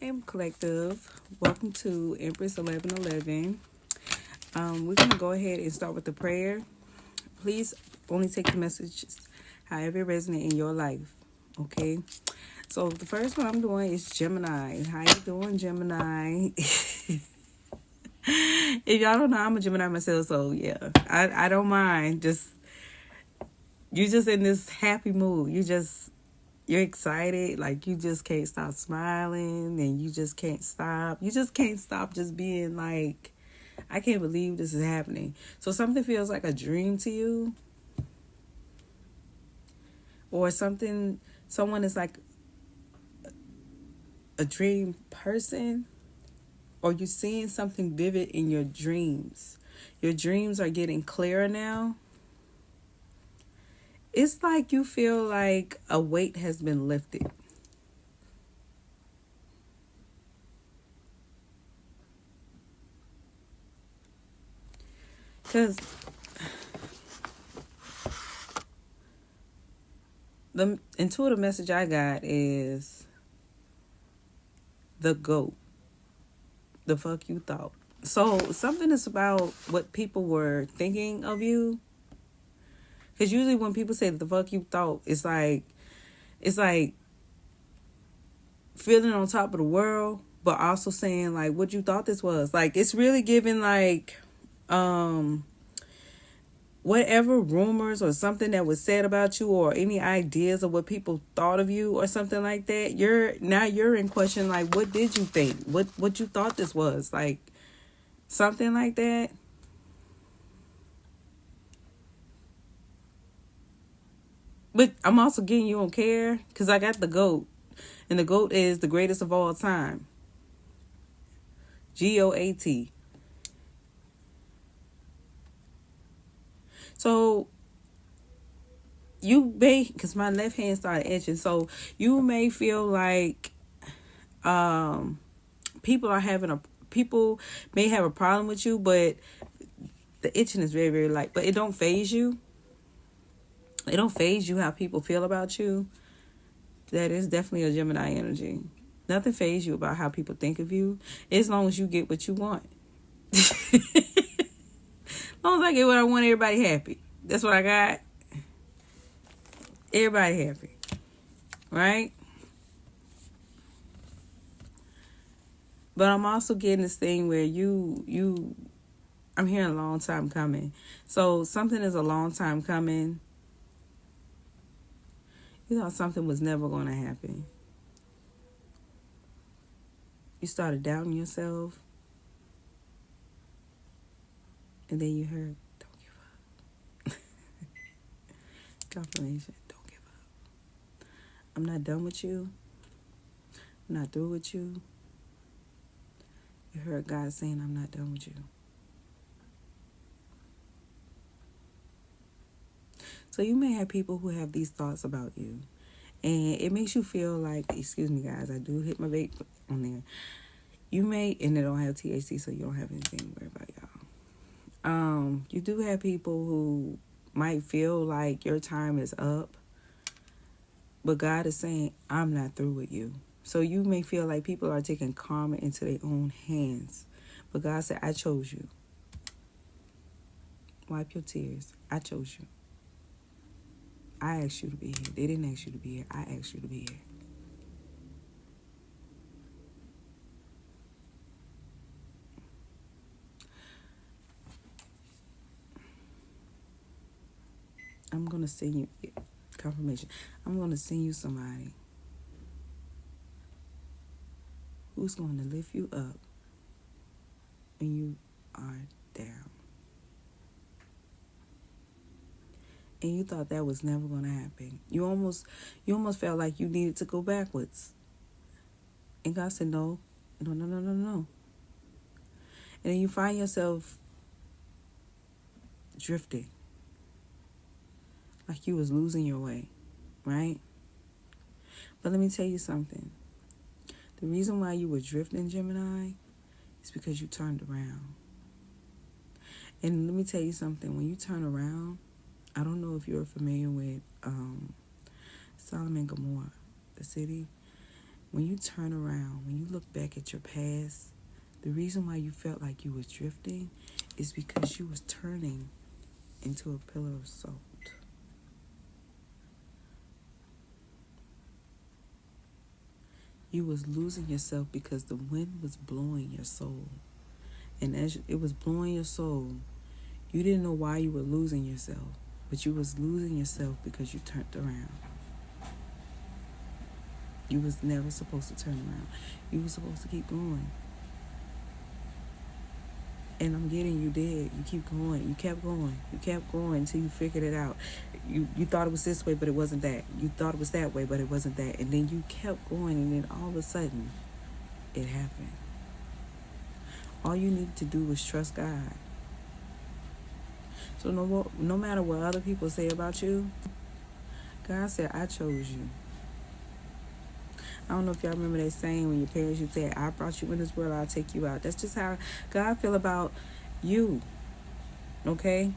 Hey, Collective. Welcome to Empress 1111. We're going to go ahead and start with the prayer. Please only take the messages however it resonates in your life. Okay? So, the first one I'm doing is Gemini. How you doing, Gemini? If y'all don't know, I'm a Gemini myself, so yeah. I don't mind. You just in this happy mood. You're excited, like you just can't stop smiling, and you just can't stop. You just can't stop just being like, I can't believe this is happening. So something feels like a dream to you, or someone is like a dream person, or you're seeing something vivid in your dreams. Your dreams are getting clearer now. It's like you feel like a weight has been lifted. Because the intuitive message I got is the GOAT. The fuck you thought. So something is about what people were thinking of you. Because usually when people say the fuck you thought, it's like feeling on top of the world, but also saying like what you thought this was. Like it's really giving like whatever rumors or something that was said about you, or any ideas of what people thought of you or something like that. You're in question, like what did you think? What you thought this was? Like something like that. But I'm also getting you don't care because I got the GOAT. And the GOAT is the greatest of all time. G.O.A.T. So you may, because my left hand started itching, so you may feel like people may have a problem with you, but the itching is very, very light. But it don't phase you. It don't phase you how people feel about you. That is definitely a Gemini energy. Nothing phase you about how people think of you, as long as you get what you want. As long as I get what I want, everybody happy. That's what I got. Everybody happy, right? But I'm also getting this thing where I'm hearing a long time coming. So something is a long time coming. You thought something was never going to happen. You started doubting yourself. And then you heard, don't give up. Confirmation, don't give up. I'm not done with you. I'm not through with you. You heard God saying, I'm not done with you. So you may have people who have these thoughts about you. And it makes you feel like, excuse me guys, I do hit my vape on there. You may, and it don't have THC, so you don't have anything to worry about, y'all. You do have people who might feel like your time is up. But God is saying, I'm not through with you. So you may feel like people are taking karma into their own hands. But God said, I chose you. Wipe your tears. I chose you. I asked you to be here. They didn't ask you to be here. I asked you to be here. I'm going to send you confirmation. I'm going to send you somebody who's going to lift you up when you are down. And you thought that was never going to happen. You almost felt like you needed to go backwards. And God said, no. And then you find yourself drifting. Like you was losing your way, right? But let me tell you something. The reason why you were drifting, Gemini, is because you turned around. And let me tell you something. When you turn around, I don't know if you're familiar with Solomon Gomorrah, the city. when you turn around, when you look back at your past, the reason why you felt like you was drifting is because you was turning into a pillar of salt. You was losing yourself because the wind was blowing your soul. And as it was blowing your soul, you didn't know why you were losing yourself. But you was losing yourself because you turned around. You was never supposed to turn around. You were supposed to keep going. And I'm getting you did. You keep going. You kept going. You kept going until you figured it out. You thought it was this way, but it wasn't that. You thought it was that way, but it wasn't that. And then you kept going, and then all of a sudden, it happened. All you need to do is trust God. So no matter what other people say about you, God said, I chose you. I don't know if y'all remember that saying when your parents used to say, I brought you in this world, I'll take you out. That's just how God feel about you. Okay?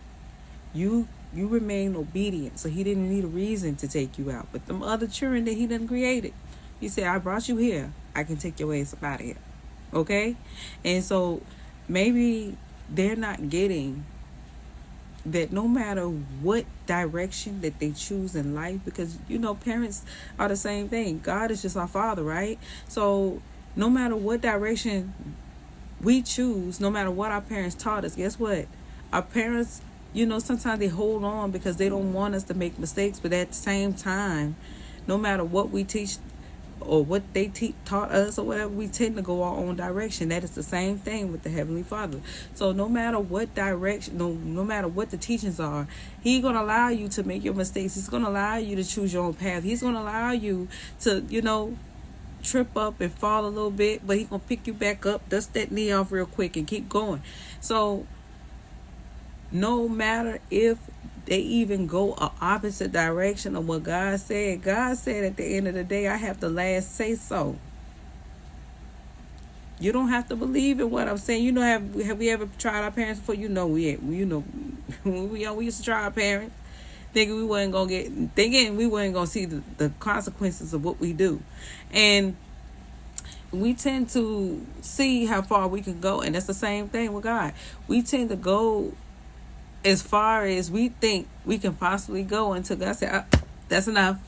You remain obedient, so he didn't need a reason to take you out. But them other children that he done created, he said, I brought you here. I can take your ass up out of here. Okay? And so maybe they're not getting that no matter what direction that they choose in life, because parents are the same thing. God is just our father, right? So no matter what direction we choose, no matter what our parents taught us, guess what? Our parents, sometimes they hold on because they don't want us to make mistakes, but at the same time, no matter what we teach or what they taught us or whatever, we tend to go our own direction. That is the same thing with the Heavenly Father. So no matter what direction, no matter what the teachings are, He's going to allow you to make your mistakes. He's going to allow you to choose your own path. He's going to allow you to, trip up and fall a little bit, but He's going to pick you back up, dust that knee off real quick and keep going. So no matter if they even go a opposite direction of what God said at the end of the day, I have the last say so. You don't have to believe in what I'm saying. Have we ever tried our parents before? We used to try our parents, thinking we wasn't gonna see the consequences of what we do, and we tend to see how far we can go, and that's the same thing with God. We tend to go as far as we think we can possibly go until God said, that's enough.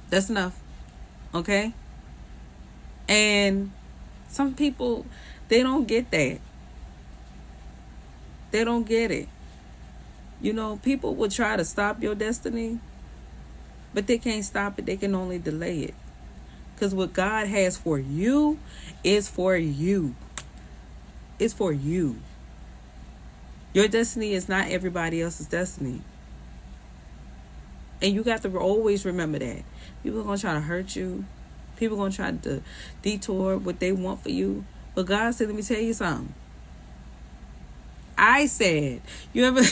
That's enough. Okay? And some people, they don't get that. They don't get it. People will try to stop your destiny, but they can't stop it. They can only delay it. Because what God has for you is for you. It's for you. Your destiny is not everybody else's destiny. And you got to always remember that. People are going to try to hurt you. People are going to try to detour what they want for you. But God said, let me tell you something. I said, you ever,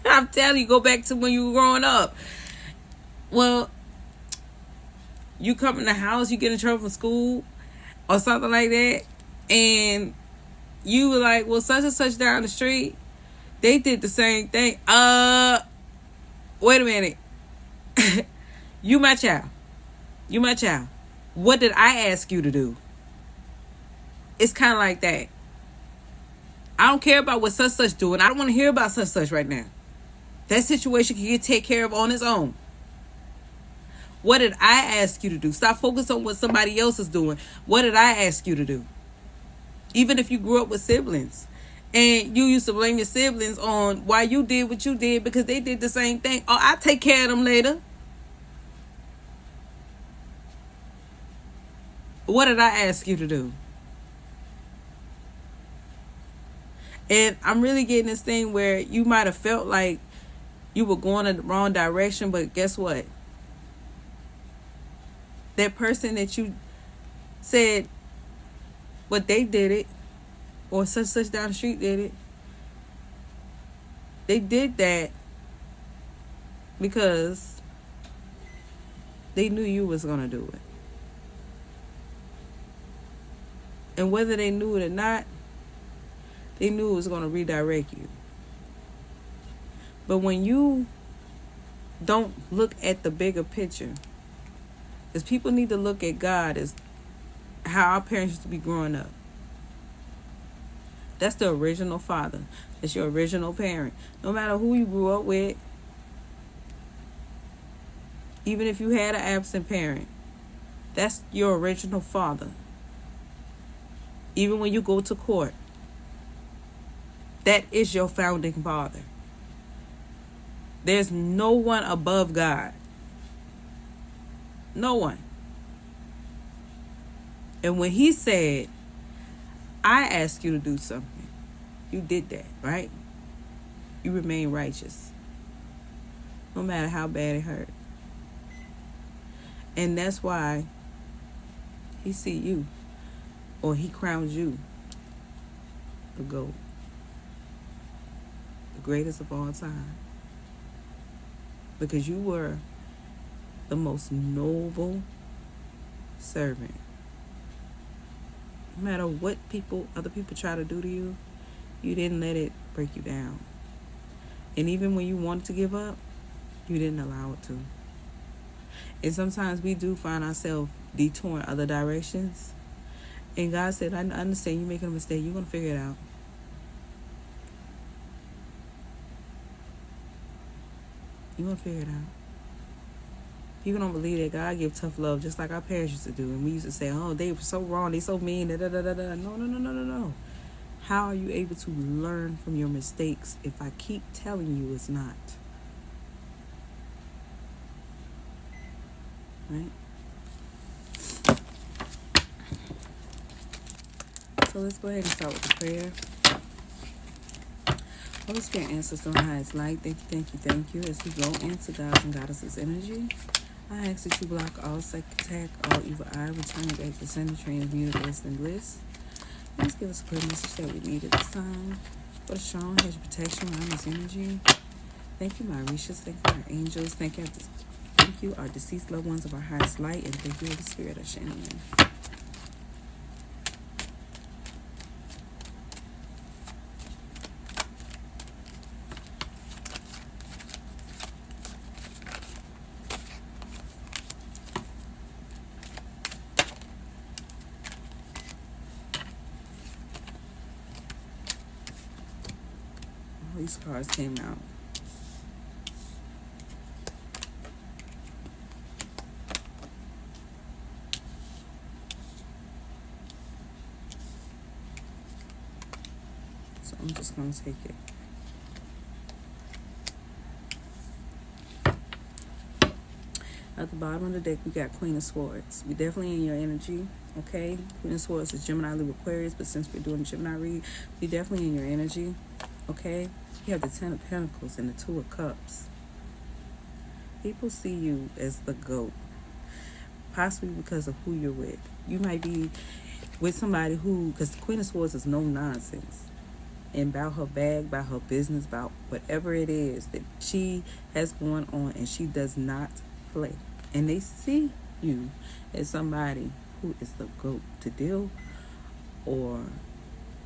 I'm telling you, go back to when you were growing up. Well, you come in the house, you get in trouble from school or something like that. And you were like, well, such and such down the street, they did the same thing. Wait a minute. You my child. You my child. What did I ask you to do? It's kind of like that. I don't care about what such doing. I don't want to hear about such right now. That situation can get taken care of on its own. What did I ask you to do? Stop focusing on what somebody else is doing. What did I ask you to do? Even if you grew up with siblings and you used to blame your siblings on why you did what you did because they did the same thing. Oh, I'll take care of them later. What did I ask you to do? And I'm really getting this thing where you might have felt like you were going in the wrong direction, but guess what? That person that you said, but they did it, or such down the street did it. They did that because they knew you was going to do it. And whether they knew it or not, they knew it was going to redirect you. But when you don't look at the bigger picture, Because people need to look at God as how our parents used to be growing up. That's the original father. That's your original parent. No matter who you grew up with, even if you had an absent parent, that's your original father. Even when you go to court, that is your founding father. There's no one above God. No one. And when he said, I asked you to do something, you did that, right? You remain righteous. No matter how bad it hurt. And that's why he see you, or he crowns you the GOAT, the greatest of all time. Because you were the most noble servant. No matter what other people try to do to you, you didn't let it break you down. And even when you wanted to give up, you didn't allow it to. And sometimes we do find ourselves detouring other directions. And God said, I understand you're making a mistake. You're going to figure it out. You're going to figure it out. People don't believe that God gives tough love just like our parents used to do. And we used to say, oh, they were so wrong. They so mean. Da, da, da, da, da. No. How are you able to learn from your mistakes if I keep telling you it's not? Right? So let's go ahead and start with the prayer. Holy Spirit, ancestors on highest light, thank you. As we go into gods and goddesses energy, I ask that you block all psychic attack, all evil eye, return it back to center, transmute it, rest, and bliss. Please give us a clear message that we need at this time. For the strong hedge of protection around this energy. Thank you, my Orishas. Thank you, our angels. Thank you, our deceased loved ones of our highest light. And thank you, Holy Spirit, of Shannon. These cards came out. So I'm just going to take it. At the bottom of the deck, we got Queen of Swords. We're definitely in your energy, okay? Queen of Swords is Gemini, Libra, Aquarius, but since we're doing Gemini read, we're definitely in your energy, okay? You have the Ten of Pentacles and the Two of Cups. People see you as the GOAT, possibly because of who you're with. You might be with somebody who, because the Queen of Swords is no nonsense. And about her bag, about her business, about whatever it is that she has going on, and she does not play. And they see you as somebody who is the GOAT to deal or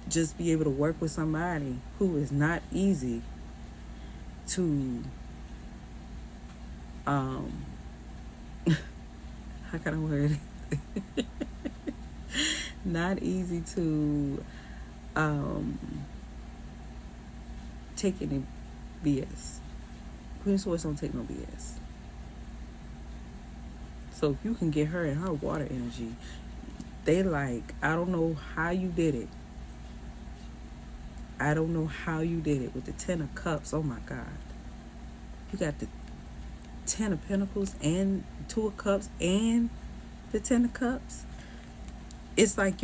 just be able to work with somebody who is not easy to how can I word it? Not easy to take any BS. Queen of Swords don't take no BS. So if you can get her in her water energy, they like, I don't know how you did it. I don't know how you did it with the Ten of Cups. Oh my God. You got the Ten of Pentacles and Two of Cups and the Ten of Cups. It's like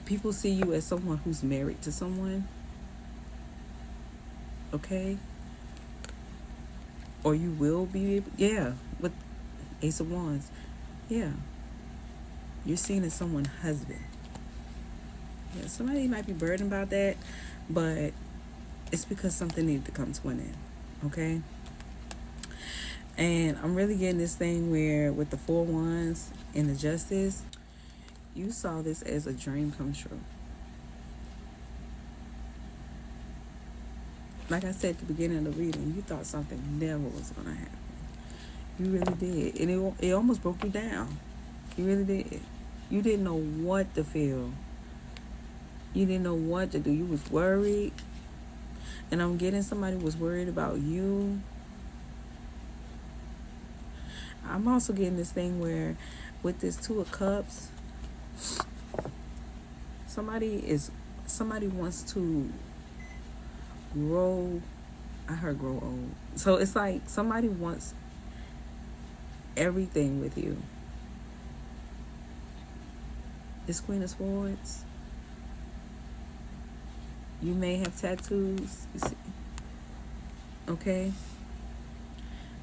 people see you as someone who's married to someone. Okay? Or you will be, with Ace of Wands. Yeah. You're seen as someone's husband. Yeah, somebody might be burdened about that, but it's because something needed to come to an end, okay? And I'm really getting this thing where with the Four Wands and the Justice, you saw this as a dream come true. Like I said at the beginning of the reading, you thought something never was going to happen. You really did. And it almost broke you down. You really did. You didn't know what to feel. You didn't know what to do. You was worried. And I'm getting somebody was worried about you. I'm also getting this thing where with this Two of Cups, somebody wants to grow. I heard grow old. So it's like somebody wants everything with you. This Queen of Swords. You may have tattoos. You see. Okay?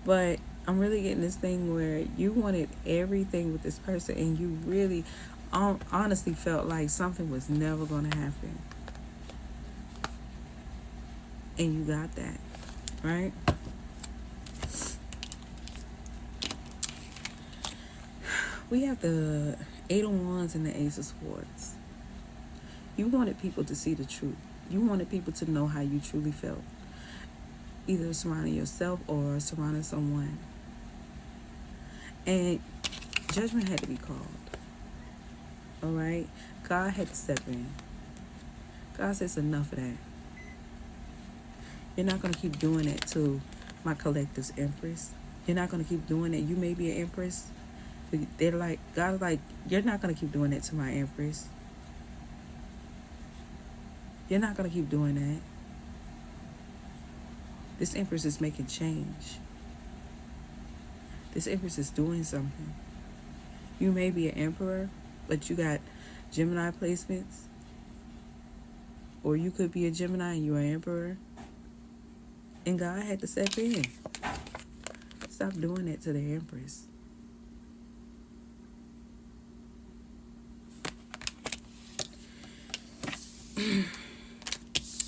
But I'm really getting this thing where you wanted everything with this person and you really honestly felt like something was never going to happen. And you got that. Right? We have the Eight of Wands and the Ace of Swords. You wanted people to see the truth. You wanted people to know how you truly felt. Either surrounding yourself or surrounding someone. And judgment had to be called. Alright? God had to step in. God says enough of that. You're not going to keep doing it to my collective's empress. You're not going to keep doing it. You may be an empress. But they're like, God's like, you're not going to keep doing it to my empress. You're not going to keep doing that. This empress is making change. This empress is doing something. You may be an emperor, but you got Gemini placements. Or you could be a Gemini and you're an emperor. And God had to step in. Stop doing it to the empress.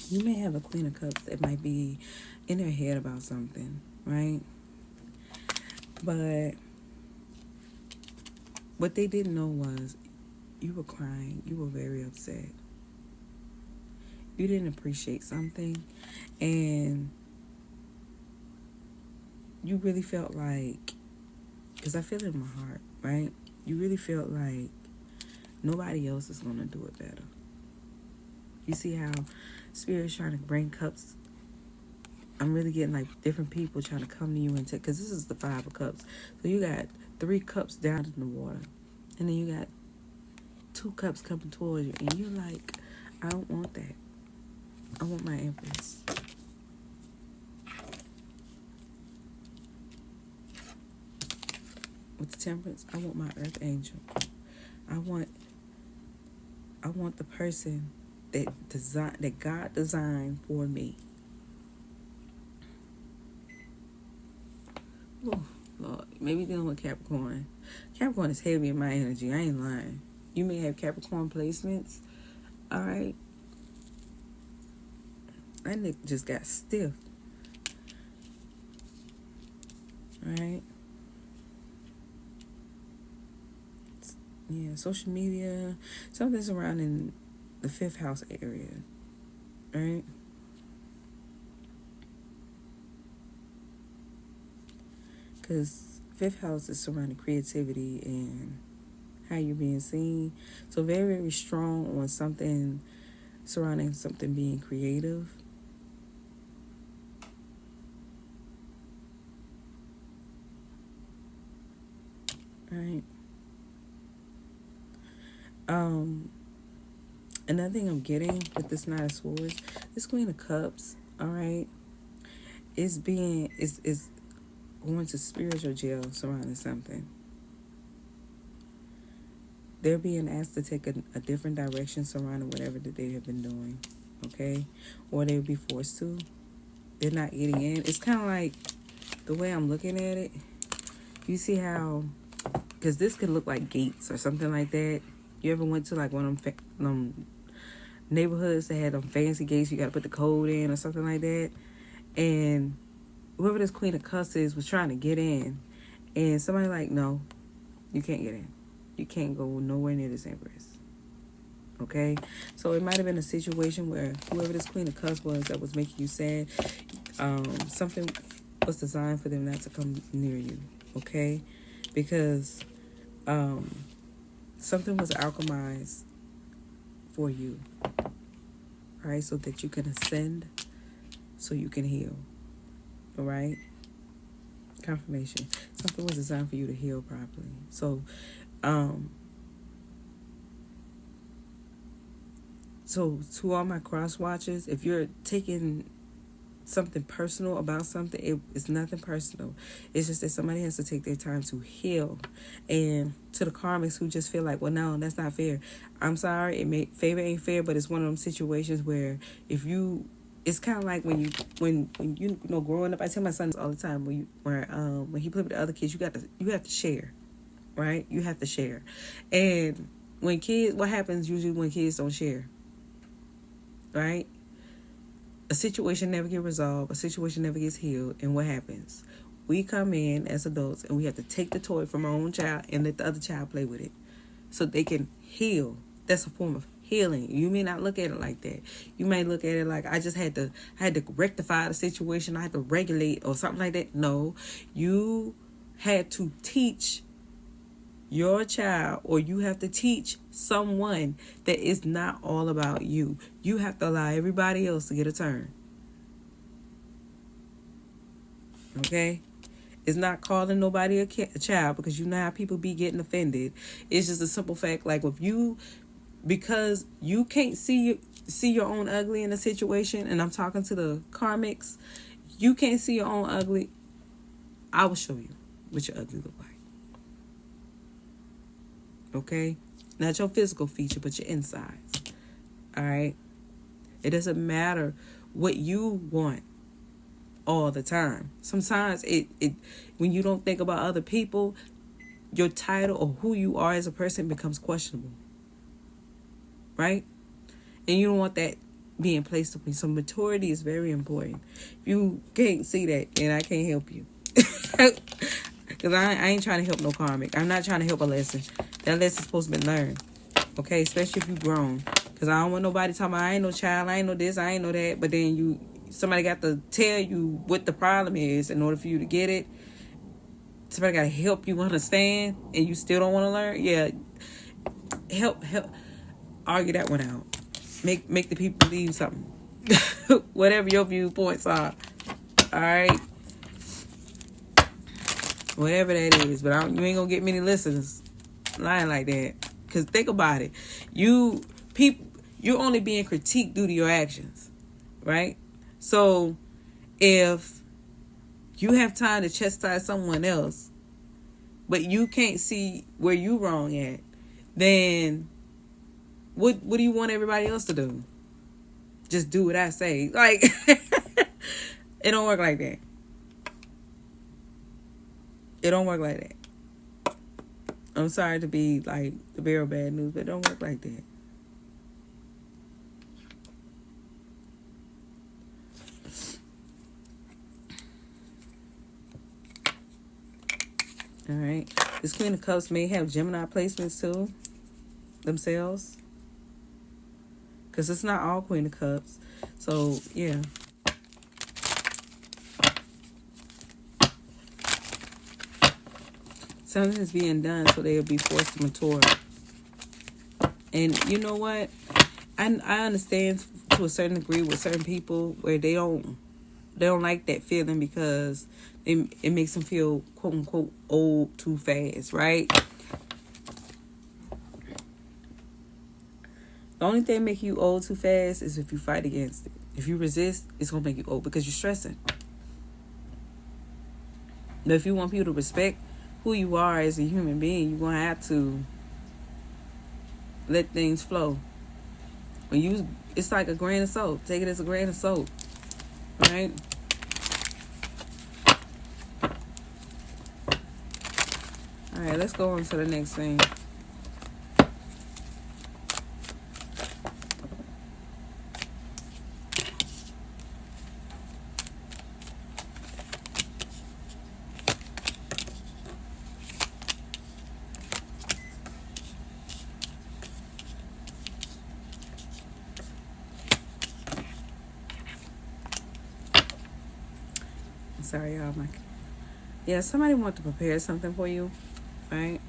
You may have a Queen of Cups that might be in their head about something, right? But what they didn't know was you were crying. You were very upset. You didn't appreciate something. And you really felt like, because I feel it in my heart, right? You really felt like nobody else is going to do it better. You see how Spirit's trying to bring cups. I'm really getting like different people trying to come to you and take, because this is the Five of Cups. So you got 3 cups down in the water. And then you got 2 cups coming towards you. And you're like, I don't want that. I want my empress. With the Temperance, I want my earth angel. I want the person that God designed for me. Oh, Lord. Maybe dealing with Capricorn. Capricorn is heavy in my energy. I ain't lying. You may have Capricorn placements. Alright. That nigga just got stiff. Alright. Yeah, social media. Something surrounding the 5th house area. Right? Because 5th house is surrounding creativity and how you're being seen. So very, very strong on something surrounding something being creative. Right? Another thing I'm getting with this Knight of Swords, this Queen of Cups, alright, is going to spiritual jail surrounding something. They're being asked to take a different direction surrounding whatever that they have been doing, okay? Or they'll be forced to. They're not getting in. It's kind of like, the way I'm looking at it, you see how, because this could look like gates or something like that. You ever went to like one of them neighborhoods that had them fancy gates you got to put the code in or something like that? And whoever this Queen of Cups is was trying to get in. And somebody like, no, you can't get in. You can't go nowhere near this empress. Okay? So it might have been a situation where whoever this Queen of Cups was that was making you sad, something was designed for them not to come near you. okay? Because something was alchemized for you, right? So that you can ascend, so you can heal, all right? Confirmation. Something was designed for you to heal properly. So, so to all my cross watchers, if you're taking something personal about something, it's nothing personal. It's just that somebody has to take their time to heal. And to the karmics who just feel like, well, no, that's not fair. I'm sorry, favor ain't fair, but it's one of them situations where if you, it's kind of like when you know growing up. I tell my son this all the time, when he play with the other kids, you have to share, right? You have to share. And what happens usually when kids don't share, right? A situation never gets resolved. A situation never gets healed. And what happens? We come in as adults and we have to take the toy from our own child and let the other child play with it so they can heal. That's a form of healing. You may not look at it like that. You may look at it like I had to rectify the situation. I had to regulate or something like that. No, you had to teach your child, or you have to teach someone that it's not all about you. You have to allow everybody else to get a turn. Okay? It's not calling nobody a child, because you know how people be getting offended. It's just a simple fact, like because you can't see your own ugly in a situation, and I'm talking to the karmics, you can't see your own ugly. I will show you what your ugly look like. Okay? Not your physical feature, but your insides. All right? It doesn't matter what you want all the time. Sometimes it when you don't think about other people, your title or who you are as a person becomes questionable. Right? And you don't want that being placed upon you. So maturity is very important. If you can't see that, then I can't help you. Because I ain't trying to help no karmic. I'm not trying to help a lesson. That lesson's supposed to be learned. Okay? Especially if you grown. Because I don't want nobody talking about I ain't no child, I ain't no this, I ain't no that. But then somebody got to tell you what the problem is in order for you to get it. Somebody got to help you understand, and you still don't want to learn. Yeah. Help. Argue that one out. Make the people believe something. Whatever your viewpoints are. Alright? Whatever that is. But you ain't going to get many listeners lying like that. Because think about it. You're only being critiqued due to your actions. Right? So, if you have time to chastise someone else, but you can't see where you wrong at, then what do you want everybody else to do? Just do what I say. Like, it don't work like that. It don't work like that. I'm sorry to be like the bearer of bad news, but it don't work like that. All right. This Queen of Cups may have Gemini placements too, themselves. Because it's not all Queen of Cups. So, yeah. Something is being done so they'll be forced to mature. And you know what? I understand to a certain degree with certain people where they don't like that feeling because it makes them feel quote unquote old too fast, right? The only thing that make you old too fast is if you fight against it. If you resist, it's gonna make you old because you're stressing. But if you want people to respect who you are as a human being, you're gonna have to let things flow. It's like a grain of salt. Take it as a grain of salt. Right? Alright, let's go on to the next thing. Sorry, y'all. Yeah, somebody wants to prepare something for you, right?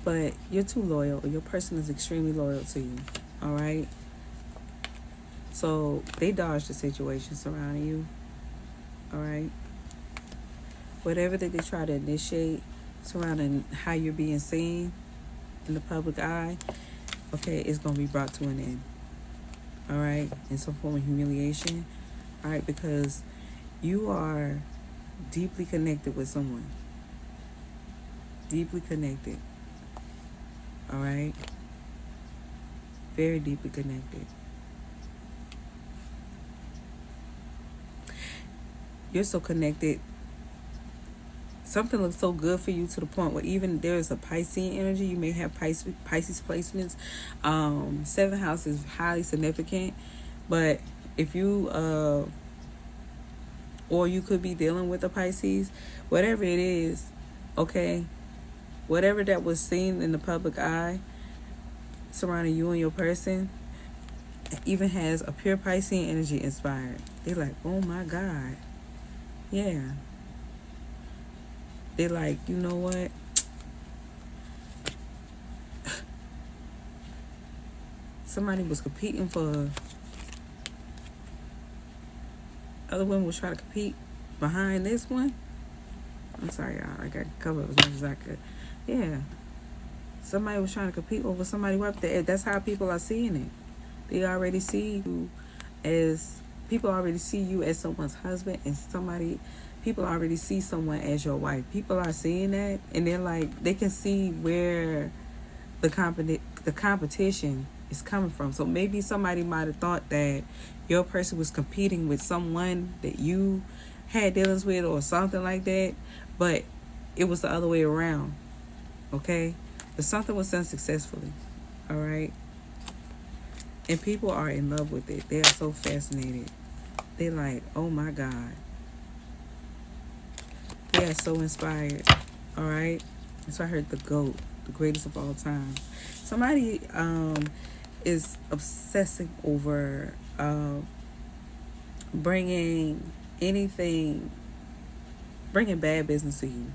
But you're too loyal. Your person is extremely loyal to you, all right? So they dodge the situation surrounding you, all right? Whatever that they try to initiate surrounding how you're being seen in the public eye, okay, it's going to be brought to an end, all right? In some form of humiliation, all right? Because you are deeply connected with someone. Deeply connected, all right? Very deeply connected. You're so connected. Something looks so good for you to the point where even there's a Piscean energy. You may have Pisces placements. 7th house is highly significant. But if you, or you could be dealing with a Pisces, whatever it is, okay, whatever that was seen in the public eye surrounding you and your person, even has a pure Piscean energy inspired. They're like, oh my God. Yeah. They're like, you know what? Somebody was competing for... Other women was trying to compete behind this one. I'm sorry, y'all. I got to cover as much as I could. Yeah. Somebody was trying to compete over somebody up there. That's how people are seeing it. They already see you as... People already see you as someone's husband, and people already see someone as your wife. People are seeing that, and they're like, they can see where the competition is coming from. So maybe somebody might have thought that your person was competing with someone that you had dealings with or something like that, but it was the other way around. Okay? But something was done successfully. All right? And people are in love with it. They are so fascinated. They're like, oh my God. They are so inspired. All right? So I heard the GOAT, the greatest of all time. Somebody is obsessing over bringing bad business to you.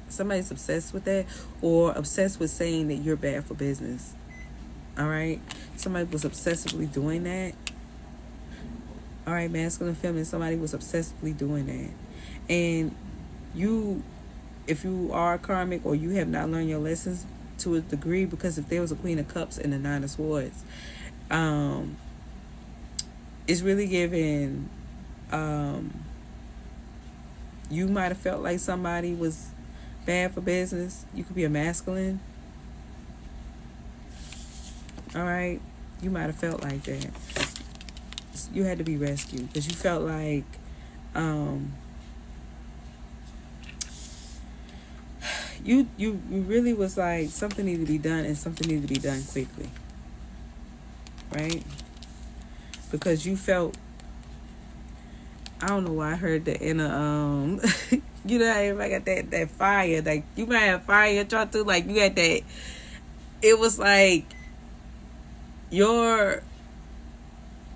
Somebody's obsessed with that, or obsessed with saying that you're bad for business. All right? Somebody was obsessively doing that. All right, masculine, feminine, somebody was obsessively doing that. And if you are karmic or you have not learned your lessons to a degree, because if there was a Queen of Cups and a Nine of Swords, it's really giving, you might have felt like somebody was bad for business. You could be a masculine. All right? You might have felt like that. You had to be rescued because you felt like you really was like, something needed to be done, and something needed to be done quickly, right? Because you felt, I don't know why I heard the inner you know, everybody got that fire, like you might have fire y'all too, like you had that. It was like your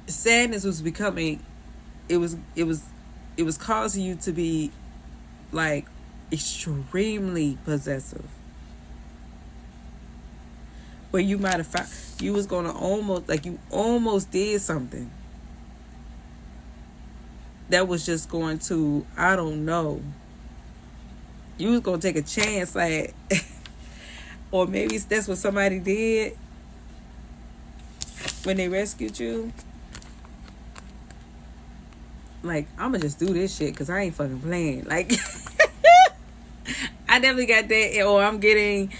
sadness was becoming, it was causing you to be like extremely possessive, where you might have found you was gonna almost did something that was just going to, I don't know, you was gonna take a chance, like or maybe that's what somebody did when they rescued you. Like, I'm gonna just do this shit because I ain't fucking playing. Like, I definitely got that. Or I'm getting,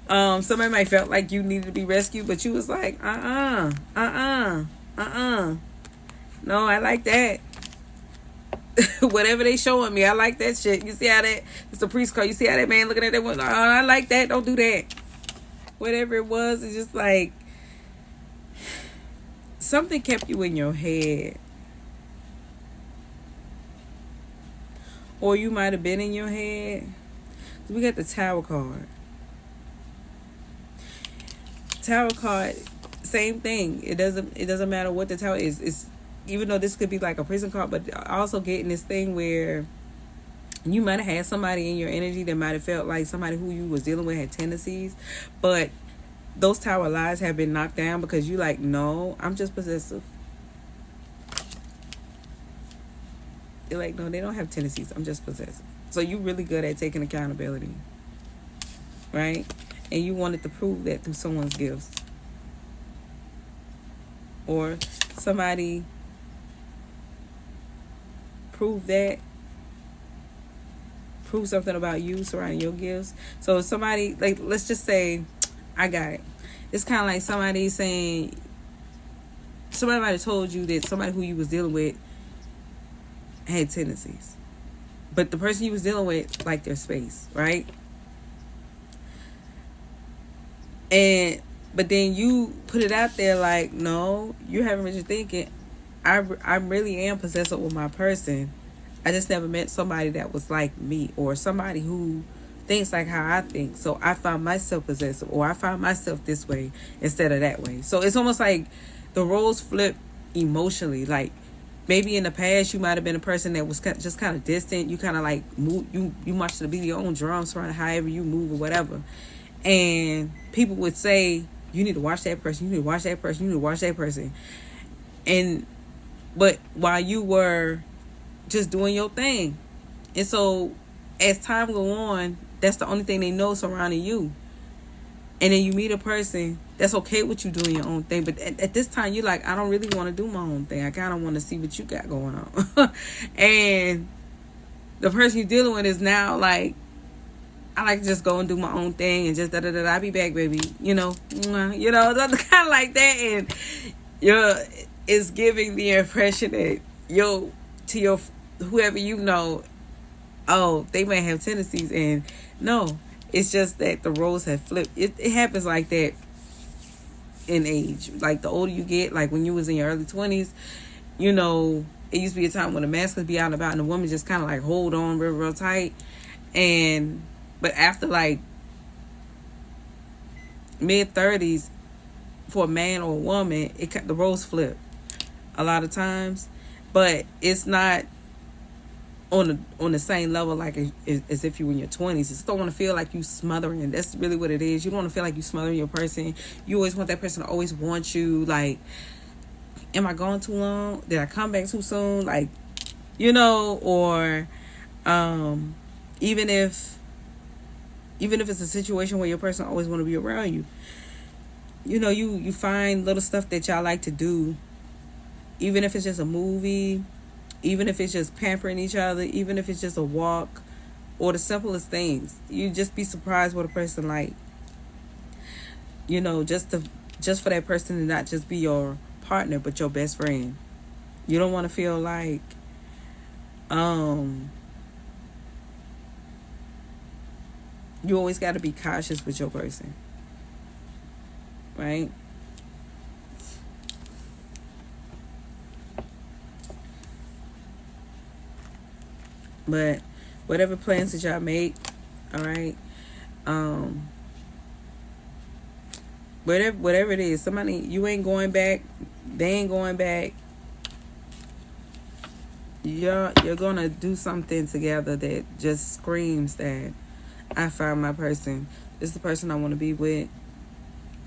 somebody might felt like you needed to be rescued, but you was like, no, I like that. Whatever they showing me, I like that shit. You see how that, it's a priest card. You see how that man looking at that one, I like that. Don't do that. Whatever it was, it's just like something kept you in your head. Or you might have been in your head. We got the Tower card. Tower card, same thing. It doesn't matter what the Tower is. It's, even though this could be like a prison card, but also getting this thing where You might have had somebody in your energy that might have felt like somebody who you was dealing with had tendencies, but those tower lies have been knocked down because you like, no, I'm just possessive. They're like, no, they don't have tendencies. I'm just possessive. So you really good at taking accountability, right? And you wanted to prove that through someone's gifts. Or somebody prove something about you surrounding your gifts. So somebody, like, let's just say, I got it. It's kind of like somebody saying, somebody might have told you that somebody who you was dealing with had tendencies, but the person you was dealing with liked their space, right? But then you put it out there like, no, you haven't been thinking. I really am possessive with my person. I just never met somebody that was like me, or somebody who thinks like how I think. So I find myself possessive, or I find myself this way instead of that way. So it's almost like the roles flip emotionally. Like maybe in the past you might have been a person that was just kind of distant. You kind of like move. You march to the beat of your own drums, around however you move or whatever. And people would say, you need to watch that person. You need to watch that person. You need to watch that person. But while you were just doing your thing. And so as time go on, that's the only thing they know surrounding you. And then you meet a person that's okay with you doing your own thing. But at this time, you're like, I don't really want to do my own thing. I kind of want to see what you got going on. And the person you're dealing with is now like, I like to just go and do my own thing and just da-da-da-da. I'll be back, baby. Kind of like that. And it's giving the impression that to your whoever you know, oh, they may have tendencies, and no, it's just that the roles have flipped. It happens like that in age. Like the older you get, like when you was in your early 20s, it used to be a time when the man could be out and about and the woman just kind of like hold on real tight. But after like mid-30s, for a man or a woman, the roles flip a lot of times, but it's not on the same level like as if you were in your 20s. You just don't want to feel like you smothering. That's really what it is. You don't want to feel like you smothering your person. You always want that person to always want you. Like, am I gone too long? Did I come back too soon? Like, or even if it's a situation where your person always want to be around you, you find little stuff that y'all like to do, even if it's just a movie, even if it's just pampering each other, even if it's just a walk, or the simplest things. You just be surprised what a person like. Just for that person to not just be your partner, but your best friend. You don't want to feel like, you always got to be cautious with your person, right? But whatever plans that y'all make, all right, whatever it is, somebody, you ain't going back, they ain't going back. You're gonna do something together that just screams that I found my person. This is the person I want to be with.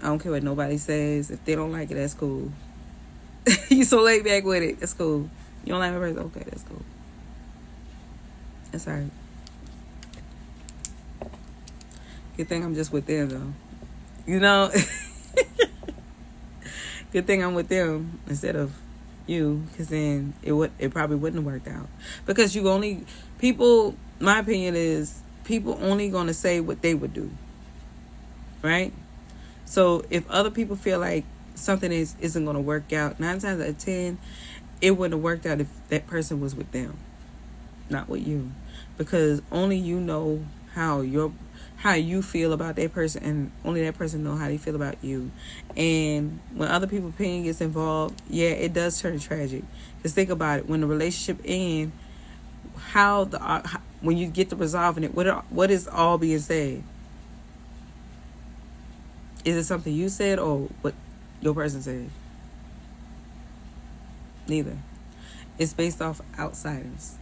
I don't care what nobody says. If they don't like it, that's cool. You so laid back with it, that's cool. You don't like my person, okay, that's cool. That's all right. Good thing I'm just with them, though. Good thing I'm with them instead of you, because then it probably wouldn't have worked out. Because my opinion is, people only going to say what they would do, right? So if other people feel like something isn't going to work out, 9 times out of 10, it wouldn't have worked out if that person was with them, not with you. Because only you know how you feel about that person, and only that person know how they feel about you. And when other people's opinion gets involved, yeah, it does turn tragic. Because think about it, when the relationship ends, when you get to resolving it, what is all being said? Is it something you said or what your person said? Neither. It's based off outsiders.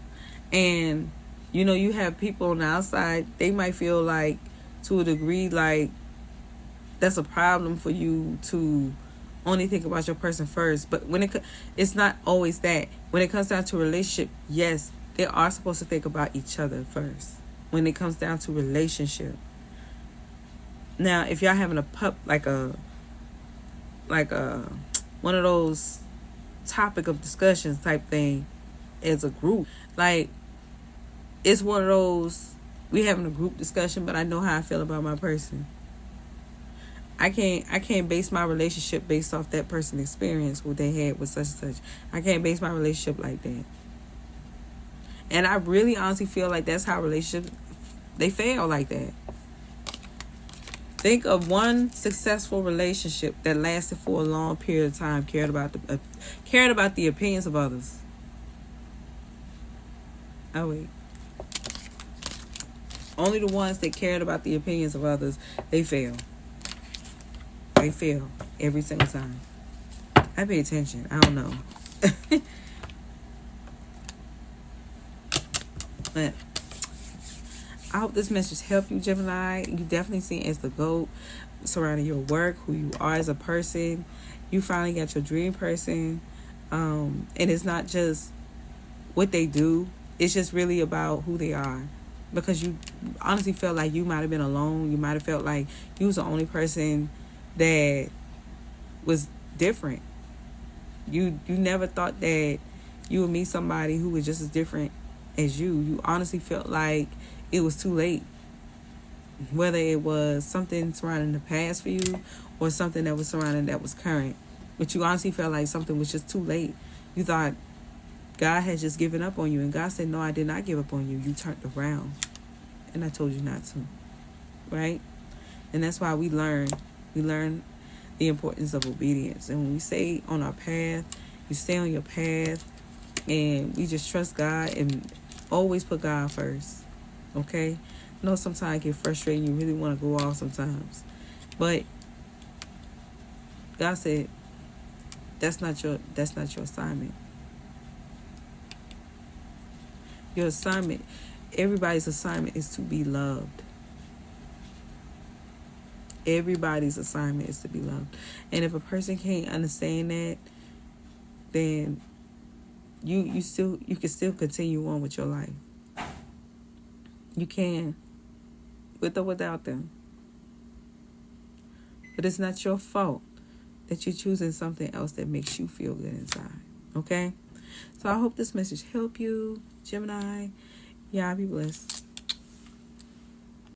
And You know, you have people on the outside, they might feel like, to a degree, like that's a problem for you to only think about your person first. But it's not always that. When it comes down to a relationship, yes, they are supposed to think about each other first. When it comes down to relationship. Now, if y'all having like a one of those topic of discussions type thing as a group, like it's one of those, we having a group discussion, but I know how I feel about my person. I can't base my relationship based off that person's experience, what they had with such and such. I can't base my relationship like that. And I really honestly feel like that's how relationships, they fail like that. Think of one successful relationship that lasted for a long period of time, cared about the opinions of others. Oh wait. Only the ones that cared about the opinions of others, they fail. They fail every single time. I pay attention. I don't know. But I hope this message helped you, Gemini. You definitely seen as the GOAT surrounding your work, who you are as a person. You finally got your dream person. And it's not just what they do. It's just really about who they are. Because you honestly felt like you might have been alone. You might have felt like you was the only person that was different. You never thought that you would meet somebody who was just as different as you. You honestly felt like it was too late. Whether it was something surrounding the past for you or something that was surrounding that was current. But you honestly felt like something was just too late. You thought God had just given up on you. And God said, no, I did not give up on you. You turned around. And I told you not to. Right? And that's why we learn. We learn the importance of obedience. And when we stay on our path, you stay on your path. And we just trust God and always put God first. Okay? I know sometimes it get frustrating. You really want to go off sometimes. But God said, that's not your assignment. Your assignment, everybody's assignment is to be loved. Everybody's assignment is to be loved. And if a person can't understand that, then you can still continue on with your life. You can. With or without them. But it's not your fault that you're choosing something else that makes you feel good inside. Okay? So I hope this message helped you, Gemini. Yeah, be blessed.